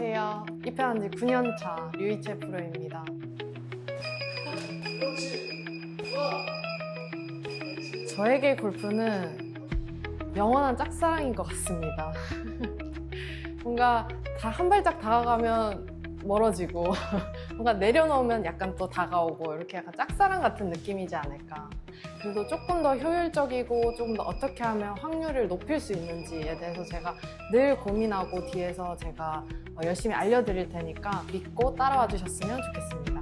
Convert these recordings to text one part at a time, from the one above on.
안녕하세요. 입회한 지 9년 차 류이채 프로입니다. 저에게 골프는 영원한 짝사랑인 것 같습니다. 뭔가 다 한 발짝 다가가면 멀어지고 뭔가 내려놓으면 약간 또 다가오고 이렇게 약간 짝사랑 같은 느낌이지 않을까. 그래도 조금 더 효율적이고 조금 더 어떻게 하면 확률을 높일 수 있는지에 대해서 제가 늘 고민하고 뒤에서 제가 열심히 알려드릴 테니까 믿고 따라와 주셨으면 좋겠습니다.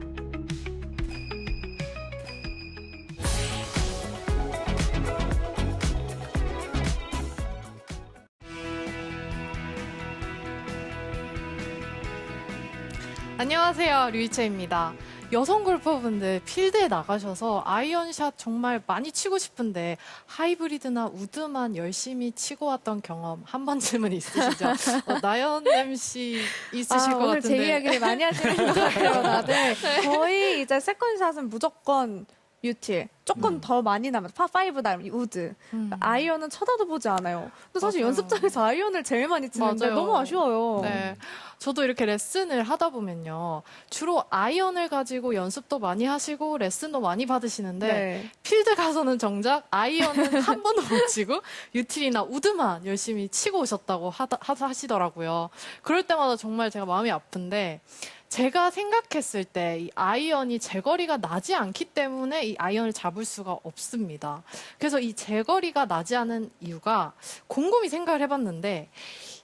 안녕하세요, 류이채입니다. 여성 골퍼분들 필드에 나가셔서 아이언샷 정말 많이 치고 싶은데 하이브리드나 우드만 열심히 치고 왔던 경험 한 번쯤은 있으시죠? 나연 MC 있으실 것 오늘 같은데. 제 이야기를 많이 하시는 것 같아요, 다들. 거의 이제 세컨샷은 무조건 유틸. 조금 더 많이 남았어. 파5 다음 우드. 아이언은 쳐다도 보지 않아요. 근데 사실 맞아요. 연습장에서 아이언을 제일 많이 치는데 맞아요. 너무 아쉬워요. 네. 저도 이렇게 레슨을 하다 보면요. 주로 아이언을 가지고 연습도 많이 하시고 레슨도 많이 받으시는데 네. 필드 가서는 정작 아이언은 한 번도 못 치고 유틸이나 우드만 열심히 치고 오셨다고 하시더라고요. 그럴 때마다 정말 제가 마음이 아픈데 제가 생각했을 때 이 아이언이 제거리가 나지 않기 때문에 이 아이언을 잡을 수가 없습니다. 그래서 이 제거리가 나지 않은 이유가 곰곰이 생각을 해봤는데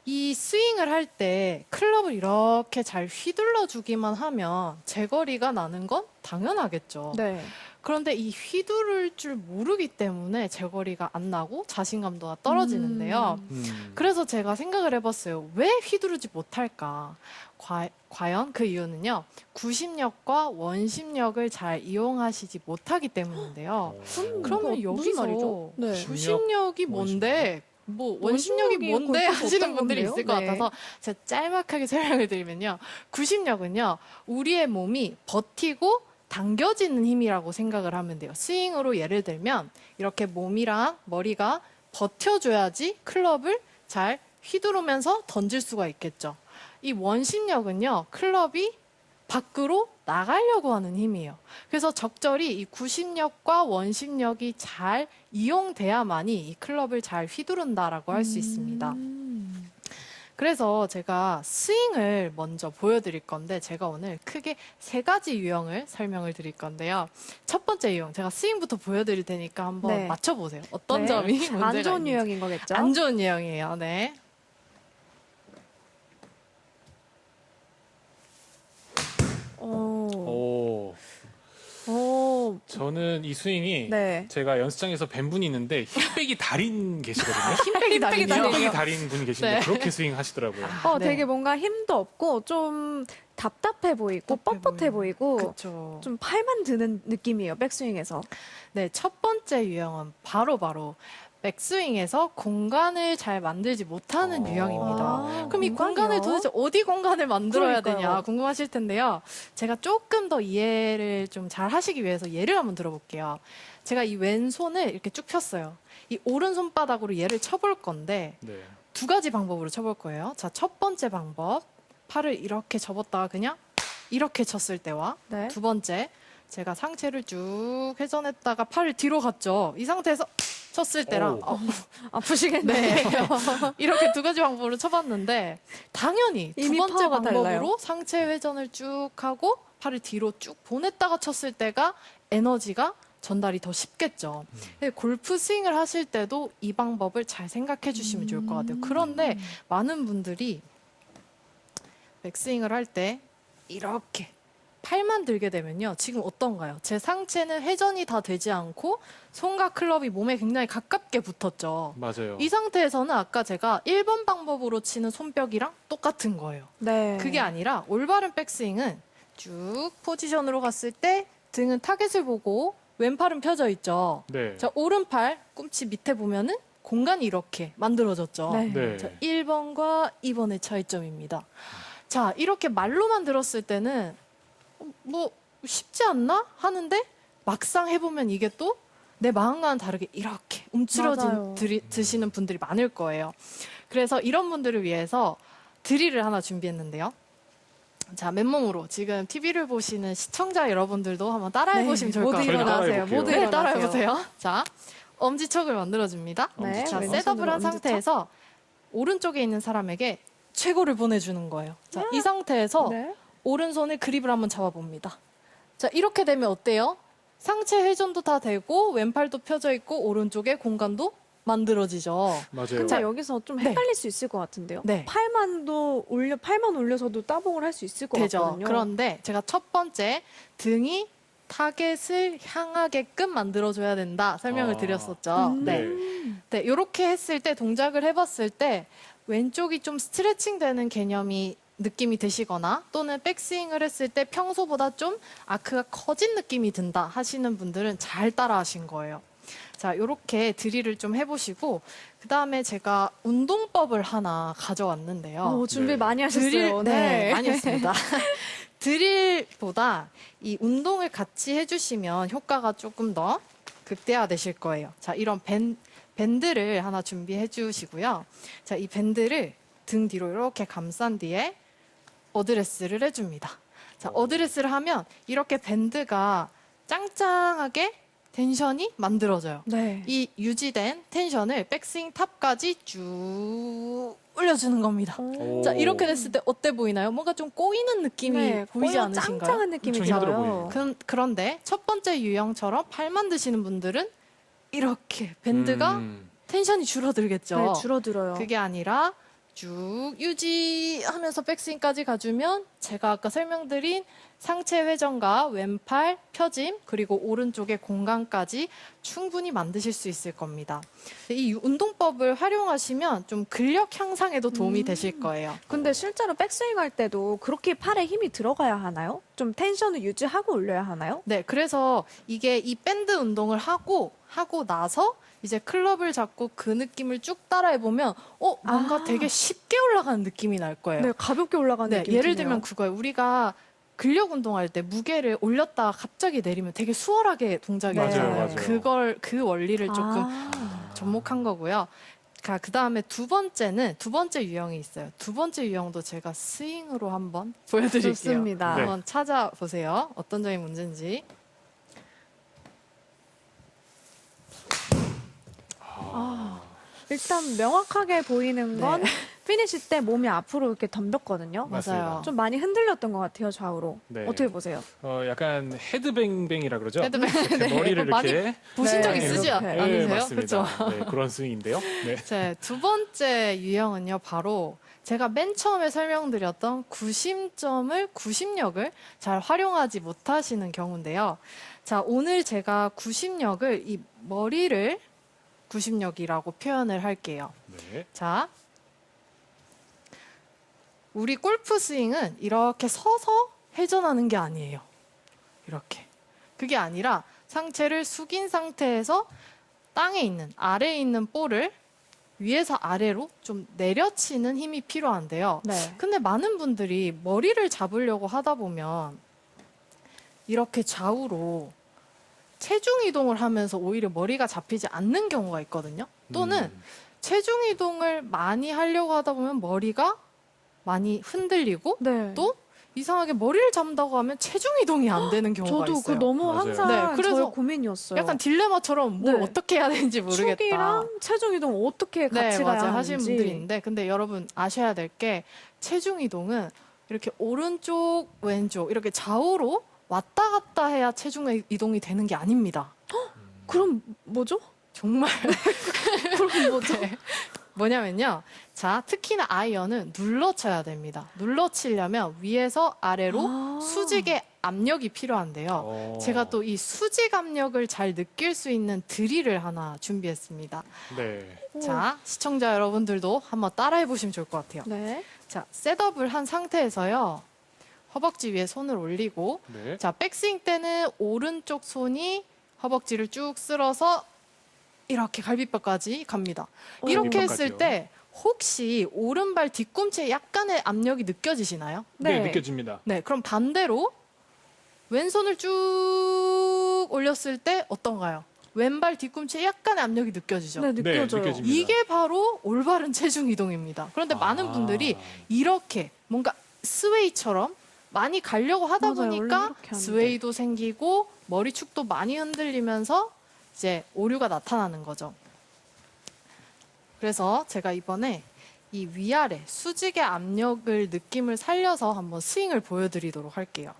이 스윙을 할 때 클럽을 이렇게 잘 휘둘러 주기만 하면 제거리가 나는 건 당연하겠죠. 네. 그런데 이 휘두를 줄 모르기 때문에 제거리가 안 나고 자신감도 떨어지는데요. 그래서 제가 생각을 해봤어요. 왜 휘두르지 못할까? 과연 그 이유는요. 구심력과 원심력을 잘 이용하시지 못하기 때문인데요. 그러면 무슨 여기서 말이죠? 네. 구심력이 뭔데? 뭐 원심력이 뭔데 골프에서 하시는 어떤 분들이 건데요? 있을 것 네. 같아서 제가 짤막하게 설명을 드리면요. 구심력은요. 우리의 몸이 버티고 당겨지는 힘이라고 생각을 하면 돼요. 스윙으로 예를 들면 이렇게 몸이랑 머리가 버텨줘야지 클럽을 잘 휘두르면서 던질 수가 있겠죠. 이 원심력은요. 클럽이 밖으로 나가려고 하는 힘이에요. 그래서 적절히 이 구심력과 원심력이 잘 이용돼야만이 이 클럽을 잘 휘두른다라고 할 수 있습니다. 그래서 제가 스윙을 먼저 보여드릴 건데 제가 오늘 크게 3가지 유형을 설명을 드릴 건데요. 첫 번째 유형, 제가 스윙부터 보여드릴 테니까 한번 네. 맞춰보세요. 어떤 네. 점이 문제가 안 좋은 있는지. 유형인 거겠죠? 안 좋은 유형이에요. 네. 오. 오, 오. 저는 이 스윙이 네. 제가 연습장에서 뵌 분이 있는데 힘빼기 달인 계시거든요. 힘빼기 달인이요. 힘빼기 달인 분이 계신데 네. 그렇게 스윙 하시더라고요. 네. 되게 뭔가 힘도 없고 좀 답답해 보이고 답답해 뻣뻣해 보이고 그렇죠. 좀 팔만 드는 느낌이에요, 백스윙에서. 네, 첫 번째 유형은 바로 백스윙에서 공간을 잘 만들지 못하는 유형입니다. 아, 그럼 이 공간이요? 공간을 도대체 어디 공간을 만들어야 그러니까요. 되냐 궁금하실 텐데요. 제가 조금 더 이해를 좀 잘 하시기 위해서 예를 한번 들어볼게요. 제가 이 왼손을 이렇게 쭉 폈어요. 이 오른손바닥으로 얘를 쳐볼 건데 네. 2가지 방법으로 쳐볼 거예요. 자, 첫 번째 방법. 팔을 이렇게 접었다가 그냥 이렇게 쳤을 때와 네. 두 번째, 제가 상체를 쭉 회전했다가 팔을 뒤로 갔죠. 이 상태에서 쳤을 때랑 오. 아프시겠네요. 이렇게 2가지 방법으로 쳐봤는데 당연히 두 이미 번째 파워가 방법으로 달라요. 상체 회전을 쭉 하고 팔을 뒤로 쭉 보냈다가 쳤을 때가 에너지가 전달이 더 쉽겠죠. 근데 골프 스윙을 하실 때도 이 방법을 잘 생각해 주시면 좋을 것 같아요. 그런데 많은 분들이 백스윙을 할 때 이렇게 팔만 들게 되면요. 지금 어떤가요? 제 상체는 회전이 다 되지 않고 손과 클럽이 몸에 굉장히 가깝게 붙었죠. 맞아요. 이 상태에서는 아까 제가 1번 방법으로 치는 손뼉이랑 똑같은 거예요. 네. 그게 아니라 올바른 백스윙은 쭉 포지션으로 갔을 때 등은 타겟을 보고 왼팔은 펴져 있죠. 네. 자, 오른팔 꿈치 밑에 보면은 공간이 이렇게 만들어졌죠. 네. 네. 자, 1번과 2번의 차이점입니다. 자, 이렇게 말로만 들었을 때는 뭐 쉽지 않나 하는데 막상 해보면 이게 또 내 마음과는 다르게 이렇게 맞아요. 드시는 분들이 많을 거예요. 그래서 이런 분들을 위해서 드릴을 하나 준비했는데요. 자, 맨몸으로 지금 TV를 보시는 시청자 여러분들도 한번 따라해 보시면 좋을 것 모두 같아요. 저희도 일어나세요. 따라해볼게요. 모두 네, 일어나세요. 따라해 보세요. 자, 엄지척을 만들어줍니다. 네, 자, 왼손으로 셋업을 한 엄지척. 상태에서 오른쪽에 있는 사람에게 최고를 보내주는 거예요. 자, 이 상태에서 네. 오른손에 그립을 한번 잡아봅니다. 자, 이렇게 되면 어때요? 상체 회전도 다 되고 왼팔도 펴져 있고 오른쪽에 공간도 만들어지죠. 맞아요. 근데 여기서 좀 네. 헷갈릴 수 있을 것 같은데요. 네. 팔만 올려서도 따봉을 할 수 있을 것 되죠. 같거든요. 그런데 제가 첫 번째 등이 타겟을 향하게끔 만들어줘야 된다 설명을 아. 드렸었죠. 네. 네, 이렇게 했을 때 동작을 해봤을 때 왼쪽이 좀 스트레칭 되는 개념이 느낌이 드시거나 또는 백스윙을 했을 때 평소보다 좀 아크가 커진 느낌이 든다 하시는 분들은 잘 따라 하신 거예요. 자, 이렇게 드릴을 좀 해보시고 그 다음에 제가 운동법을 하나 가져왔는데요. 준비 네. 많이 하셨어요. 드릴, 네, 많이 했습니다. 드릴보다 이 운동을 같이 해주시면 효과가 조금 더 극대화되실 거예요. 자, 이런 밴드를 하나 준비해 주시고요. 자, 이 밴드를 등 뒤로 이렇게 감싼 뒤에 어드레스를 해줍니다. 자, 어드레스를 하면 이렇게 밴드가 짱짱하게 텐션이 만들어져요. 네. 이 유지된 텐션을 백스윙 탑까지 쭉 올려주는 겁니다. 오. 자, 이렇게 됐을 때 어때 보이나요? 뭔가 좀 꼬이는 느낌이 네, 보이지 꼬여 않으신가요? 짱짱한 느낌이 엄청 힘들어 들어요. 보여요. 그런데 첫 번째 유형처럼 팔만 드시는 분들은 이렇게 밴드가 텐션이 줄어들겠죠. 네, 줄어들어요. 그게 아니라 쭉 유지하면서 백스윙까지 가주면 제가 아까 설명드린 상체 회전과 왼팔 펴짐 그리고 오른쪽의 공간까지 충분히 만드실 수 있을 겁니다. 이 운동법을 활용하시면 좀 근력 향상에도 도움이 되실 거예요. 근데 실제로 백스윙 할 때도 그렇게 팔에 힘이 들어가야 하나요? 좀 텐션을 유지하고 올려야 하나요? 네, 그래서 이게 이 밴드 운동을 하고 나서 이제 클럽을 잡고 그 느낌을 쭉 따라해 보면 뭔가 아. 되게 쉽게 올라가는 느낌이 날 거예요. 네, 가볍게 올라가는 네, 느낌. 예를 들면 그거예요. 우리가 근력 운동할 때 무게를 올렸다가 갑자기 내리면 되게 수월하게 동작이 맞아요, 되잖아요. 맞아요. 그 원리를 조금 접목한 거고요. 그 다음에 두 번째 유형이 있어요. 두 번째 유형도 제가 스윙으로 한번 보여드릴게요. 좋습니다. 네. 한번 찾아보세요. 어떤 점이 문제인지. 일단 명확하게 보이는 건 네. 피니시 때 몸이 앞으로 이렇게 덤볐거든요. 맞습니다. 맞아요. 좀 많이 흔들렸던 것 같아요, 좌우로. 네. 어떻게 보세요? 약간 헤드뱅뱅이라 그러죠. 헤드뱅. 이렇게 머리를 많이 이렇게 보신 적 네, 있으지 이렇게. 않으세요? 맞습니다. 그렇죠. 네, 그런 스윙인데요. 네. 네, 두 번째 유형은요, 바로 제가 맨 처음에 설명드렸던 구심력을 잘 활용하지 못하시는 경우인데요. 자, 오늘 제가 구심력을 이 머리를 구심력이라고 표현을 할게요. 네. 자, 우리 골프 스윙은 이렇게 서서 회전하는 게 아니에요. 이렇게. 그게 아니라 상체를 숙인 상태에서 땅에 있는, 아래에 있는 볼을 위에서 아래로 좀 내려치는 힘이 필요한데요. 네. 근데 많은 분들이 머리를 잡으려고 하다 보면 이렇게 좌우로 체중 이동을 하면서 오히려 머리가 잡히지 않는 경우가 있거든요. 또는 체중 이동을 많이 하려고 하다 보면 머리가 많이 흔들리고 네. 또 이상하게 머리를 잡는다고 하면 체중 이동이 안 되는 경우가 저도 있어요. 그 너무 맞아요. 항상 네, 그래서 저의 고민이었어요. 약간 딜레마처럼 뭘 네. 어떻게 해야 되는지 모르겠다. 축이랑 체중 이동 어떻게 같이 네, 가야 맞아요. 하시는 하는지. 분들이 있는데 근데 여러분 아셔야 될 게 체중 이동은 이렇게 오른쪽 왼쪽 이렇게 좌우로 왔다 갔다 해야 체중 이동이 되는 게 아닙니다. 그럼 뭐죠? 정말 그럼 뭐죠? 네. 뭐냐면요. 자, 특히나 아이언은 눌러쳐야 됩니다. 눌러치려면 위에서 아래로 아. 수직의 압력이 필요한데요. 제가 또 이 수직 압력을 잘 느낄 수 있는 드릴을 하나 준비했습니다. 네. 자, 시청자 여러분들도 한번 따라해 보시면 좋을 것 같아요. 네. 자, 셋업을 한 상태에서요. 허벅지 위에 손을 올리고 네. 자, 백스윙 때는 오른쪽 손이 허벅지를 쭉 쓸어서 이렇게 갈비뼈까지 갑니다. 이렇게 했을 갈비뼈까지요. 때 혹시 오른발 뒤꿈치에 약간의 압력이 느껴지시나요? 네, 네. 느껴집니다. 네, 그럼 반대로 왼손을 쭉 올렸을 때 어떤가요? 왼발 뒤꿈치에 약간의 압력이 느껴지죠? 네, 느껴져요. 느껴집니다. 이게 바로 올바른 체중 이동입니다. 그런데 많은 분들이 이렇게 뭔가 스웨이처럼 많이 가려고 하다 맞아요. 원래 보니까 이렇게 하는데. 스웨이도 생기고 머리축도 많이 흔들리면서 이제 오류가 나타나는 거죠. 그래서 제가 이번에 이 위아래 수직의 압력을 느낌을 살려서 한번 스윙을 보여드리도록 할게요.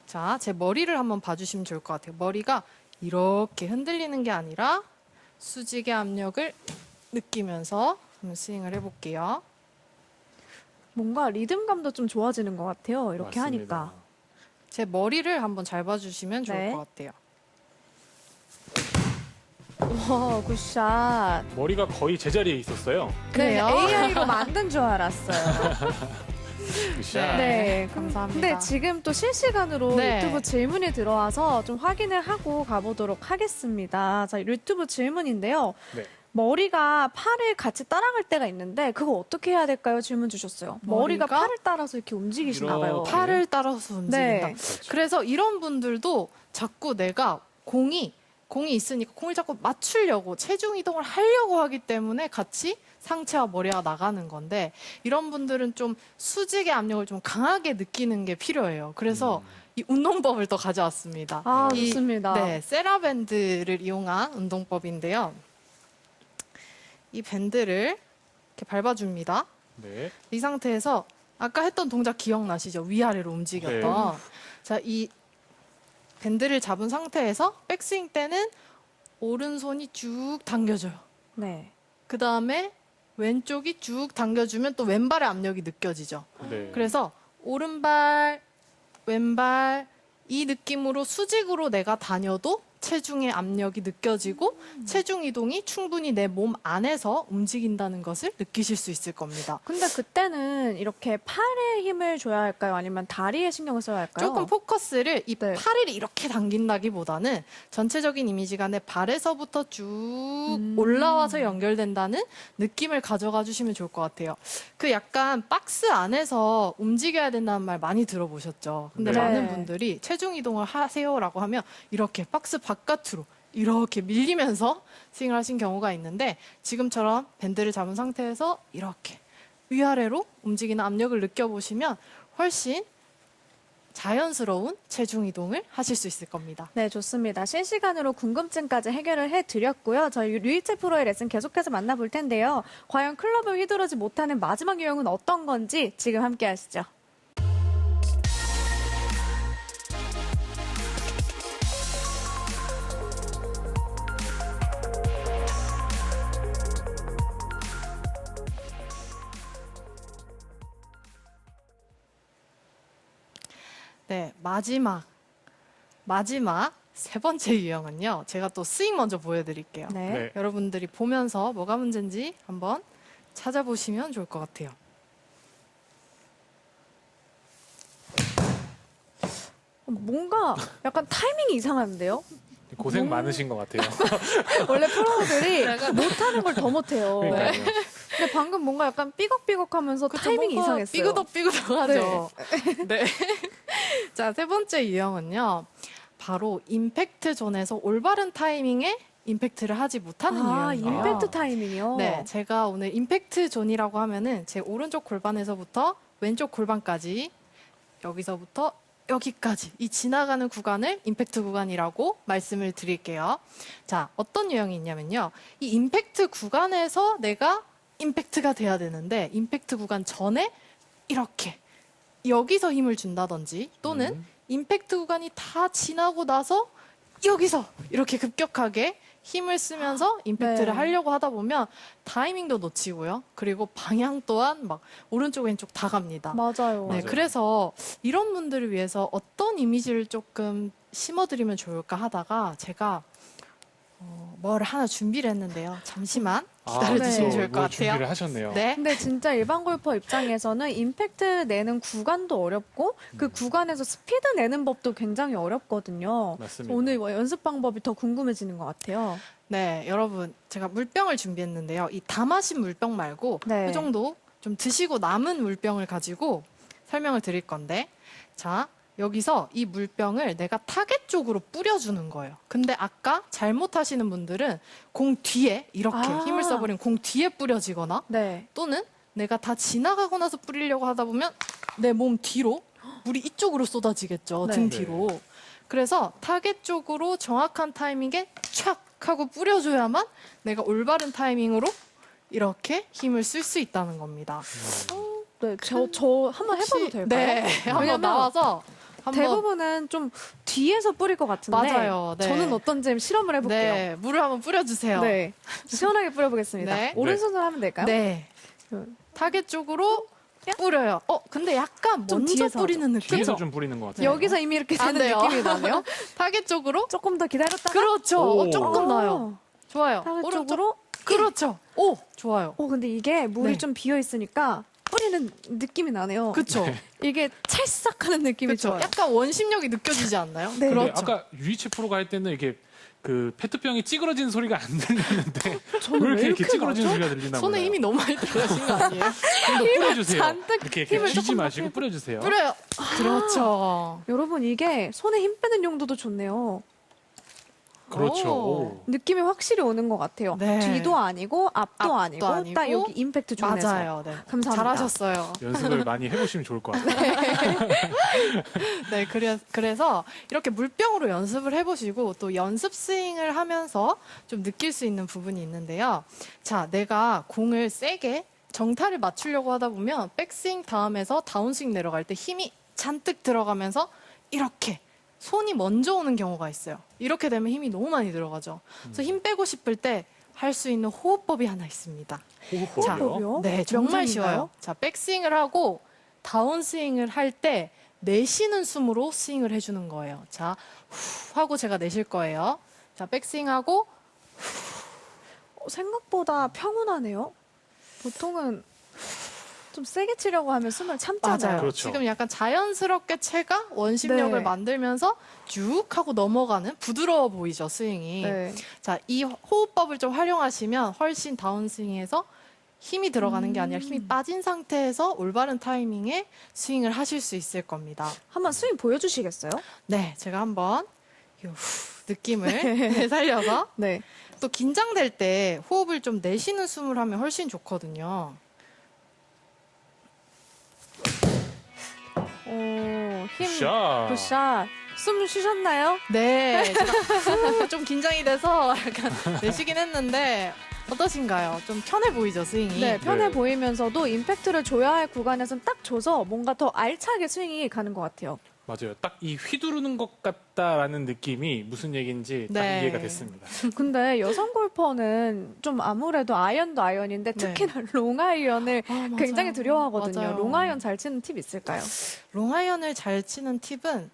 자, 제 머리를 한번 봐주시면 좋을 것 같아요. 머리가 이렇게 흔들리는 게 아니라 수직의 압력을 느끼면서 한번 스윙을 해볼게요. 뭔가 리듬감도 좀 좋아지는 것 같아요. 이렇게 맞습니다. 하니까. 제 머리를 한번 잘 봐주시면 좋을 네. 것 같아요. 와, 굿샷. 머리가 거의 제자리에 있었어요. 그래요? 네, AI로 만든 줄 알았어요. 굿샷. 네, 감사합니다. 근데 지금 또 실시간으로 네. 유튜브 질문이 들어와서 좀 확인을 하고 가보도록 하겠습니다. 자, 유튜브 질문인데요. 네. 머리가 팔을 같이 따라갈 때가 있는데 그거 어떻게 해야 될까요? 질문 주셨어요. 머리가 머리가 팔을 따라서 이렇게 움직이시나 봐요. 이렇게. 팔을 따라서 움직인다. 네. 그렇죠. 그래서 이런 분들도 자꾸 내가 공이 있으니까 공을 자꾸 맞추려고 체중 이동을 하려고 하기 때문에 같이 상체와 머리가 나가는 건데 이런 분들은 좀 수직의 압력을 좀 강하게 느끼는 게 필요해요. 그래서 이 운동법을 또 가져왔습니다. 아, 이- 좋습니다. 네, 세라밴드를 이용한 운동법인데요. 이 밴드를 이렇게 밟아줍니다. 네. 이 상태에서 아까 했던 동작 기억나시죠? 위아래로 움직였던. 자, 이 밴드를 잡은 상태에서 백스윙 때는 오른손이 쭉 당겨져요. 네. 그 다음에 왼쪽이 쭉 당겨주면 또 왼발의 압력이 느껴지죠. 네. 그래서 오른발, 왼발 이 느낌으로 수직으로 내가 다녀도 체중의 압력이 느껴지고 체중 이동이 충분히 내 몸 안에서 움직인다는 것을 느끼실 수 있을 겁니다. 근데 그때는 이렇게 팔에 힘을 줘야 할까요? 아니면 다리에 신경을 써야 할까요? 조금 포커스를 이 네. 팔을 이렇게 당긴다기보다는 전체적인 이미지가 내 발에서부터 쭉 올라와서 연결된다는 느낌을 가져가 주시면 좋을 것 같아요. 그 약간 박스 안에서 움직여야 된다는 말 많이 들어보셨죠? 근데 네. 많은 분들이 체중 이동을 하세요라고 하면 이렇게 박스 바깥으로 이렇게 밀리면서 스윙을 하신 경우가 있는데 지금처럼 밴드를 잡은 상태에서 이렇게 위아래로 움직이는 압력을 느껴보시면 훨씬 자연스러운 체중 이동을 하실 수 있을 겁니다. 네, 좋습니다. 실시간으로 궁금증까지 해결을 해드렸고요. 저희 류이채 프로의 레슨 계속해서 만나볼 텐데요. 과연 클럽을 휘두르지 못하는 마지막 유형은 어떤 건지 지금 함께 하시죠. 네, 마지막 세 번째 유형은요. 제가 또 스윙 먼저 보여드릴게요. 네. 네. 여러분들이 보면서 뭐가 문제인지 한번 찾아보시면 좋을 것 같아요. 뭔가 약간 타이밍이 이상한데요? 고생 많으신 것 같아요. 원래 프로들이 못하는 걸 더 못해요. 그러니까요. 근데 방금 뭔가 약간 삐걱삐걱하면서 타이밍이 뭔가 이상했어요. 삐그덕삐그덕하죠. 네. 자, 세 번째 유형은요. 바로 임팩트 존에서 올바른 타이밍에 임팩트를 하지 못하는 아, 유형이에요. 임팩트 타이밍이요? 네, 제가 오늘 임팩트 존이라고 하면은 제 오른쪽 골반에서부터 왼쪽 골반까지 여기서부터 여기까지 이 지나가는 구간을 임팩트 구간이라고 말씀을 드릴게요. 자, 어떤 유형이 있냐면요. 이 임팩트 구간에서 내가 임팩트가 돼야 되는데 임팩트 구간 전에 이렇게 여기서 힘을 준다든지 또는 임팩트 구간이 다 지나고 나서 여기서 이렇게 급격하게 힘을 쓰면서 임팩트를 네. 하려고 하다 보면 타이밍도 놓치고요. 그리고 방향 또한 막 오른쪽 왼쪽 다 갑니다. 맞아요. 네, 맞아요. 그래서 이런 분들을 위해서 어떤 이미지를 조금 심어드리면 좋을까 하다가 제가 뭘 하나 준비를 했는데요. 잠시만 기다려주시면 네. 좋을 것 뭐 같아요. 준비를 하셨네요. 네. 근데 진짜 일반 골퍼 입장에서는 임팩트 내는 구간도 어렵고 그 구간에서 스피드 내는 법도 굉장히 어렵거든요. 맞습니다. 오늘 연습 방법이 더 궁금해지는 것 같아요. 네, 여러분 제가 물병을 준비했는데요. 이 다 마신 물병 말고 네. 그 정도 좀 드시고 남은 물병을 가지고 설명을 드릴 건데, 자 여기서 이 물병을 내가 타겟 쪽으로 뿌려주는 거예요. 근데 아까 잘못하시는 분들은 공 뒤에 이렇게 아. 힘을 써버리면 공 뒤에 뿌려지거나 네. 또는 내가 다 지나가고 나서 뿌리려고 하다 보면 내 몸 뒤로 물이 이쪽으로 쏟아지겠죠. 네. 등 뒤로. 그래서 타겟 쪽으로 정확한 타이밍에 촥 하고 뿌려줘야만 내가 올바른 타이밍으로 이렇게 힘을 쓸 수 있다는 겁니다. 네, 저 한번 해봐도 될까요? 네, 한번 왜냐면 나와서 한번 대부분은 좀 뒤에서 뿌릴 것 같은데 맞아요. 네. 저는 어떤지 실험을 해볼게요. 네, 물을 한번 뿌려주세요. 네, 시원하게 뿌려보겠습니다. 네. 오른손으로 하면 될까요? 네. 타겟 쪽으로 뿌려요. 근데 약간 좀 먼저 뒤에서 뿌리는 느낌. 뒤에서 좀 뿌리는 것 같아요. 여기서 이미 이렇게 안 되는 돼요. 느낌이 나네요. 타겟 쪽으로 조금 더 기다렸다가 그렇죠. 오. 조금 나요. 좋아요. 타겟 오른쪽. 쪽으로. 그렇죠. 오, 좋아요. 근데 이게 물이 네. 좀 비어 있으니까 뿌리는 느낌이 나네요. 그렇죠. 이게 찰싹하는 느낌이 그렇죠. 좋아요. 약간 원심력이 느껴지지 않나요? 네. 근데 그렇죠. 아까 유이치 프로가 할 때는 이게 그 페트병이 찌그러지는 소리가 안 들리는데 저는 왜 이렇게 찌그러지는 나죠? 소리가 들리나 손에 몰라요. 힘이 너무 많이 들어가신 거 아니에요? 좀 더 뿌려주세요. 잔뜩 이렇게 힘을 쥐지 조금 더 마시고 빼고. 뿌려주세요. 뿌려요. 그렇죠. 여러분 이게 손에 힘 빼는 용도도 좋네요. 그렇죠. 오. 오. 느낌이 확실히 오는 것 같아요. 네. 뒤도 아니고 앞도, 앞도 아니고 딱 아니고. 여기 임팩트 존에서. 맞아요. 네. 감사합니다. 잘하셨어요. 연습을 많이 해보시면 좋을 것 같아요. 네, 그래서 이렇게 물병으로 연습을 해보시고 또 연습 스윙을 하면서 좀 느낄 수 있는 부분이 있는데요. 자, 내가 공을 세게 정타를 맞추려고 하다 보면 백스윙 다음에서 다운스윙 내려갈 때 힘이 잔뜩 들어가면서 이렇게 손이 먼저 오는 경우가 있어요. 이렇게 되면 힘이 너무 많이 들어가죠. 그래서 힘 빼고 싶을 때 할 수 있는 호흡법이 하나 있습니다. 자, 호흡법이요? 네, 정말 정상인가요? 쉬워요. 자, 백스윙을 하고 다운스윙을 할 때 내쉬는 숨으로 스윙을 해주는 거예요. 자, 후 하고 제가 내쉴 거예요. 자, 백스윙하고 생각보다 평온하네요. 보통은 좀 세게 치려고 하면 숨을 참잖아요. 맞아요. 그렇죠. 지금 약간 자연스럽게 체가 원심력을 네. 만들면서 쭉 하고 넘어가는 부드러워 보이죠, 스윙이. 네. 자, 이 호흡법을 좀 활용하시면 훨씬 다운스윙에서 힘이 들어가는 게 아니라 힘이 빠진 상태에서 올바른 타이밍에 스윙을 하실 수 있을 겁니다. 한번 스윙 보여주시겠어요? 네, 제가 한번 이 느낌을 살려서 네. 또 긴장될 때 호흡을 좀 내쉬는 숨을 하면 훨씬 좋거든요. 힘. 굿샷. 굿샷. 숨 쉬셨나요? 네, 제가 좀 긴장이 돼서 약간 내쉬긴 했는데 어떠신가요? 좀 편해 보이죠, 스윙이? 네, 편해 네. 보이면서도 임팩트를 줘야 할 구간에서는 딱 줘서 뭔가 더 알차게 스윙이 가는 것 같아요. 맞아요. 딱 이 휘두르는 것 같다라는 느낌이 무슨 얘기인지 딱 네. 이해가 됐습니다. 근데 여성 골퍼는 좀 아무래도 아이언도 아이언인데 네. 특히나 롱아이언을 아, 맞아요. 굉장히 두려워하거든요. 맞아요. 롱아이언 잘 치는 팁 있을까요? 롱아이언을 잘 치는 팁은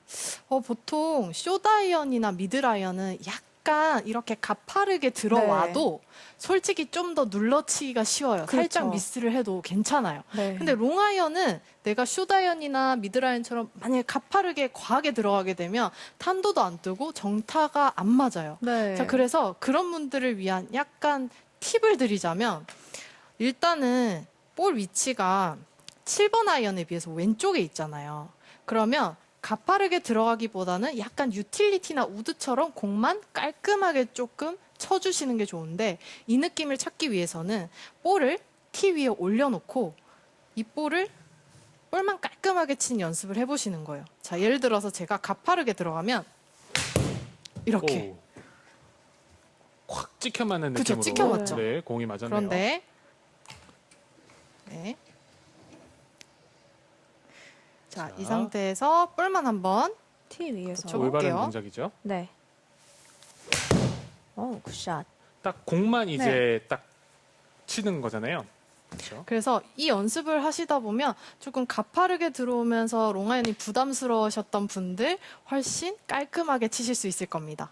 보통 숏아이언이나 미드아이언은 약간 이렇게 가파르게 들어와도 솔직히 좀 더 눌러치기가 쉬워요. 그렇죠. 살짝 미스를 해도 괜찮아요. 네. 근데 롱아이언은 내가 숏아이언이나 미드아이언처럼 만약에 가파르게 과하게 들어가게 되면 탄도도 안 뜨고 정타가 안 맞아요. 네. 자, 그래서 그런 분들을 위한 약간 팁을 드리자면 일단은 볼 위치가 7번 아이언에 비해서 왼쪽에 있잖아요. 그러면 가파르게 들어가기보다는 약간 유틸리티나 우드처럼 공만 깔끔하게 조금 쳐주시는 게 좋은데 이 느낌을 찾기 위해서는 볼을 티 위에 올려놓고 이 볼만 깔끔하게 치는 연습을 해보시는 거예요. 자, 예를 들어서 제가 가파르게 들어가면 이렇게. 오. 확 찍혀 맞는 그쵸, 느낌으로. 찍혀 맞죠. 네, 공이 맞았네요. 그런데 네. 자, 자. 이 상태에서 볼만 한번 티 위에서. 저- 올바른 볼게요. 동작이죠. 네. 굿샷. 딱 공만 네. 이제 딱 치는 거잖아요. 그렇죠. 그래서 이 연습을 하시다 보면 조금 가파르게 들어오면서 롱아이언이 부담스러우셨던 분들 훨씬 깔끔하게 치실 수 있을 겁니다.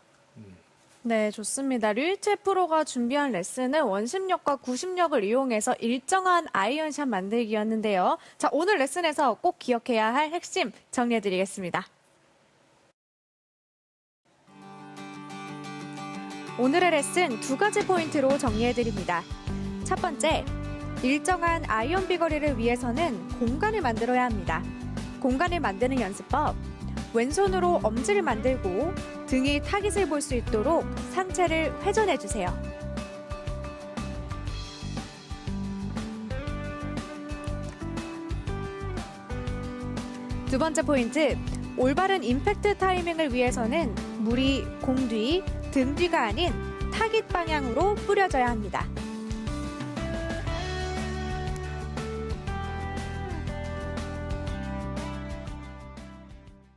네, 좋습니다. 류이체 프로가 준비한 레슨은 원심력과 구심력을 이용해서 일정한 아이언샷 만들기였는데요. 자, 오늘 레슨에서 꼭 기억해야 할 핵심 정리해드리겠습니다. 오늘의 레슨 2가지 포인트로 정리해드립니다. 첫 번째, 일정한 아이언 비거리를 위해서는 공간을 만들어야 합니다. 공간을 만드는 연습법. 왼손으로 엄지를 만들고 등이 타깃을 볼 수 있도록 상체를 회전해 주세요. 두 번째 포인트, 올바른 임팩트 타이밍을 위해서는 물이 공 뒤, 등 뒤가 아닌 타깃 방향으로 뿌려져야 합니다.